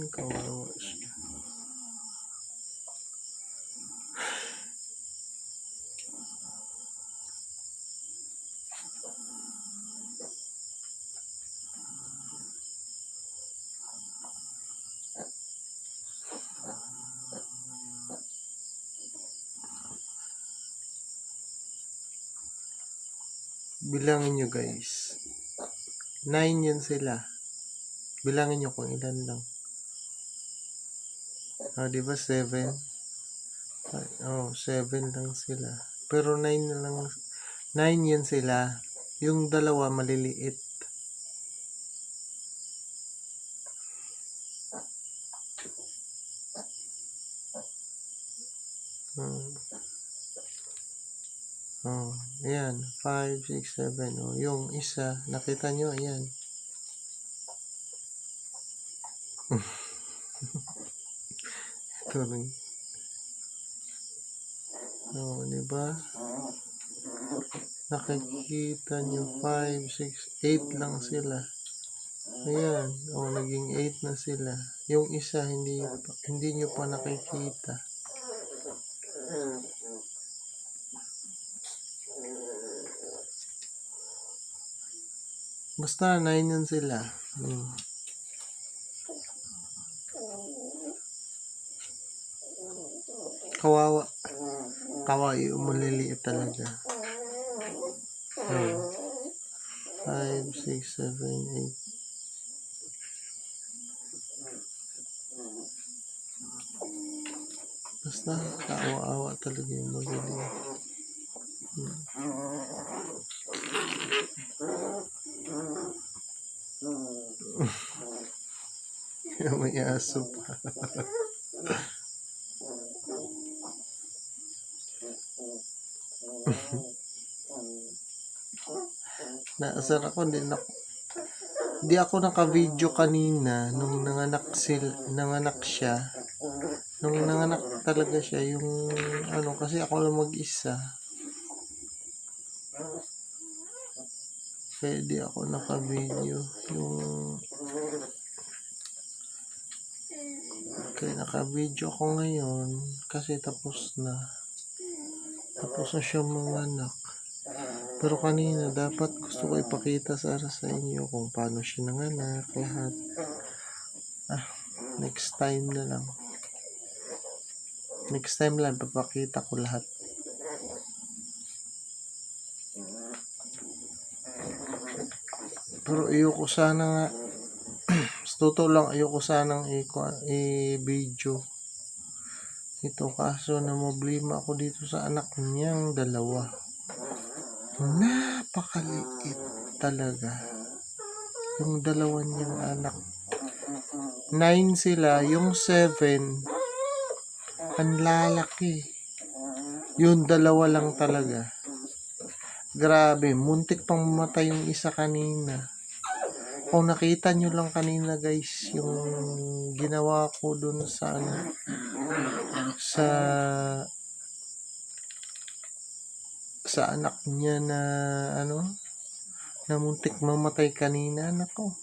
Kawawa siya. Bilangin nyo guys. 9 yan sila. Bilangin nyo kung ilan lang. Diba 7? 7 lang sila. Pero 9 na lang. 9 yan sila. Yung dalawa maliliit. Ayan. 5, 6, 7. Yung isa, nakita nyo, ayan. Ito rin. Diba? Nakikita nyo, 5, 6, 8 lang sila. Ayan. Naging 8 na sila. Yung isa, hindi nyo pa nakikita. Basta 9 yan sila. Kawawa. Yung maliliit talaga. 5, 6, 7, 8. Basta kaawa-awa talaga yung maliliit. May aso pa. Naasar ako, di ako naka-video kanina nung nanganak siya. Nung nanganak talaga siya, yung kasi ako lang mag-isa. Kaya di ako naka-video. Kaya naka-video ako ngayon kasi tapos na siya manganak. Pero kanina dapat gusto ko ipakita sa inyo kung paano siya nanganak lahat. Next time na lang. Next time lang papakita ko lahat. Pero ayoko sana nga totoo lang, ayoko sanang i-video ito, kaso namblema ako dito sa anak niyang dalawa. Napakaliit talaga yung dalawa niyang anak. 9 sila, yung 7 ang lalaki. Yung dalawa lang talaga. Grabe, muntik pang mamatay yung isa kanina. Kung nakita nyo lang kanina guys, yung ginawa ko dun sa anak niya na na muntik mamatay kanina, nako.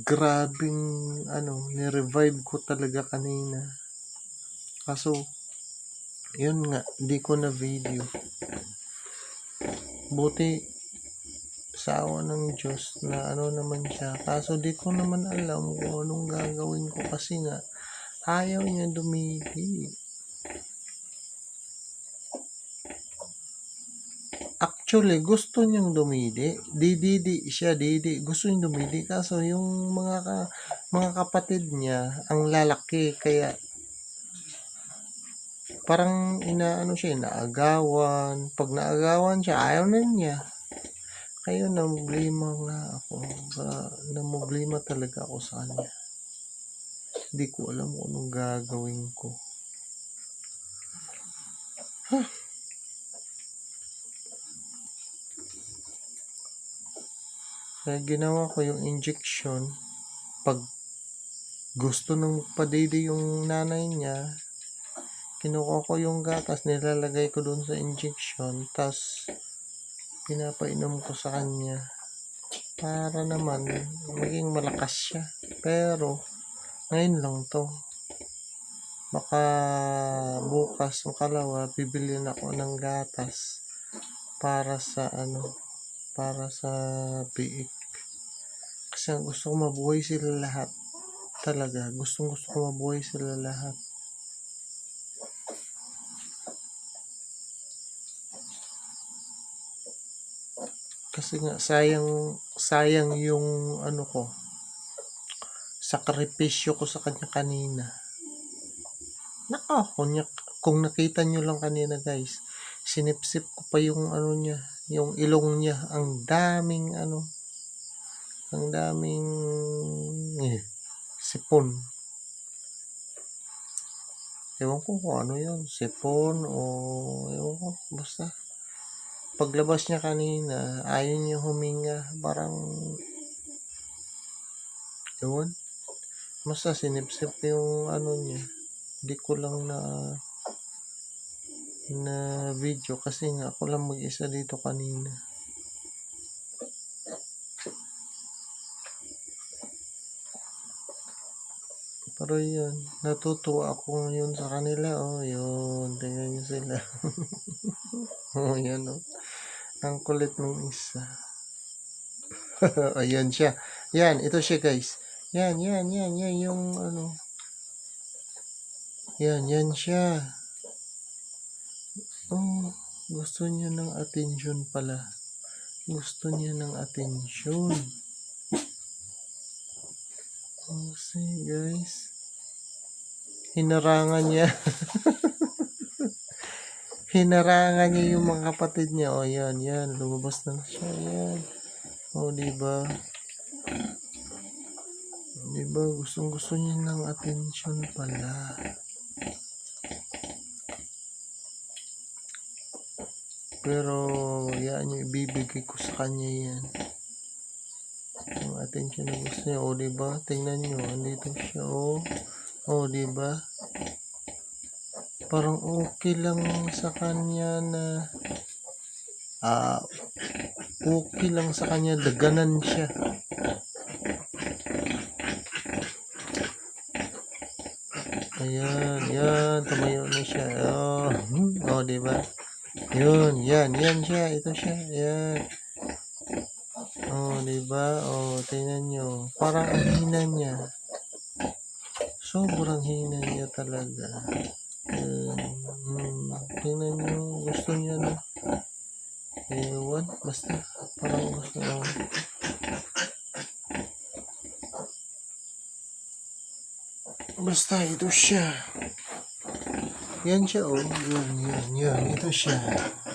Grabing ni-revive ko talaga kanina. Kaso yun nga, di ko na video. Buti sa awa ng Diyos na naman siya. Kaso di ko naman alam kung anong gagawin ko kasi nga ayaw niya dumili. Actually, gusto niyang dumidi. Dididi siya, didi. Gusto niyang dumidi. Kaso yung mga kapatid niya, ang lalaki. Kaya parang inaano siya, inaagawan. Pag naagawan siya, ayaw na niya. Kaya namblima nga ako. Namblima talaga ako sa kanya. Hindi ko alam kung anong gagawin ko. Kaya ginawa ko yung injection. Pag gusto nung magpadidi yung nanay niya, kinuha ko yung gatas, nilalagay ko dun sa injection, tas pinapainom ko sa kanya para naman maging malakas siya. Pero ngayon lang to. Baka bukas o kalawa bibili na ako ng gatas para sa biik. Kasi gusto ko mabuhay sila lahat. Talaga, gusto ko mabuhay sila lahat. Kasi nga sayang yung sakripisyo ko sa kanya kanina. Kung nakita nyo lang kanina guys, sinipsip ko pa yung niya, yung ilong niya, ang daming sipon. Ewan ko kung ano yun, sipon o ewan ko, basta. Paglabas niya kanina, ayaw niya huminga, parang ewan. Basta sinipsip yung niya. Hindi ko lang na video kasi nga ako lang mag-isa dito kanina. Pero yun, natutuwa ako ngayon sa kanila. Oh, yun, tingnan nyo sila. Oh, yan oh. Ang kulit ng isa. Ayan siya. Yan, ito siya guys. Yan yung Yan siya. Oh, gusto niya ng atensyon pala. Gusto niya ng atensyon. Oh, see guys. Hinarangan niya. Hinarangan niya yung mga kapatid niya. Oh, yan. Lumabas na siya. Yan. Oh, diba? Diba? Gusto niya ng atensyon pala. Pero, yan yung ibibigay ko sa kanya yan. Yung atensyon na gusto niya. Oh, diba? Tingnan nyo. Andito siya. Oh, diba? Parang okay lang sa kanya na okay lang sa kanya, daganan siya. Ayan, tumayo na siya. Oh, diba? Yan siya, ito siya. Yan. Oh, diba? Oh, tingnan nyo. Parang ang hina niya. Sobrang hina niya talaga. Tingnan nyo, gusto niya na. Ewan, basta parang gusto niya. Basta ito siya. Yan siya, oh. Yan. Ito siya.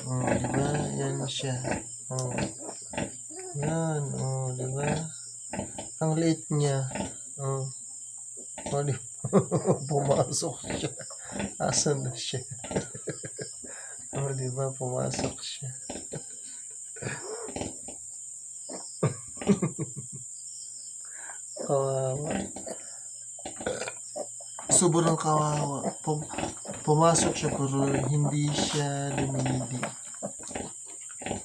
Oh, diba? Yan siya. Oh. Yan, oh, diba? Ang liit niya. Oh. Oh, diba? Pumasok siya. Asan na siya? Oh, diba? Pumasok siya. Kawawa. Sobrang kawawa. Pumasok siya pero hindi siya lumindi.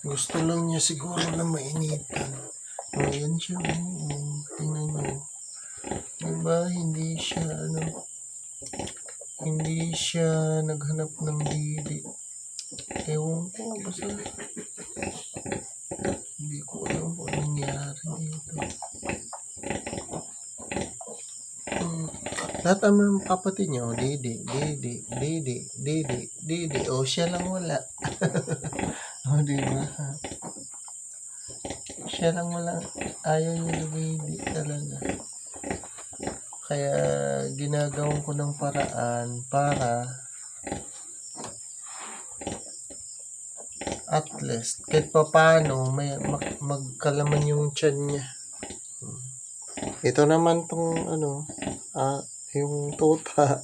Gusto lang niya siguro na mainitan. Oh, yan siya. Tingnan nyo. Diba? Hindi siya naghanap ng didi. Ewan ko. Basta hindi ko alam kung anong nangyari dito. Lahat ang mga kapatid niya, didi. O, siya lang wala. O, di ba? Siya lang wala. Ayaw niya lumidi talaga. Kaya ginagawan ko ng paraan para at least kahit papaano may magkalaman yung tiyan niya. Ito naman tong yung tuta.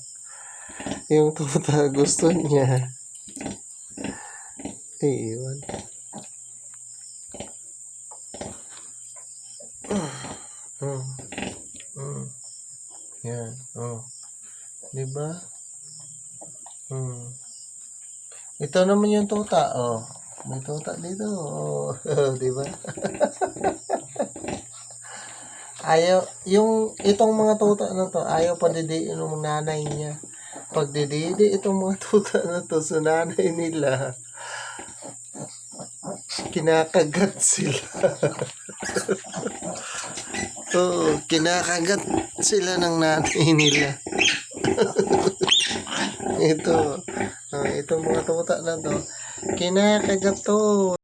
Yung tuta gusto niya. Iiwan. Yan. Diba? Ito naman yung tuta. May tuta dito. Diba? Ayaw, itong mga tuta na to, ayaw pa didiin ng nanay niya. Pag dididi itong mga tuta na to sa nanay nila, kinakagat sila. Oo, kinakagat sila ng nanay nila. Itong mga tuta na to, kinakagat to.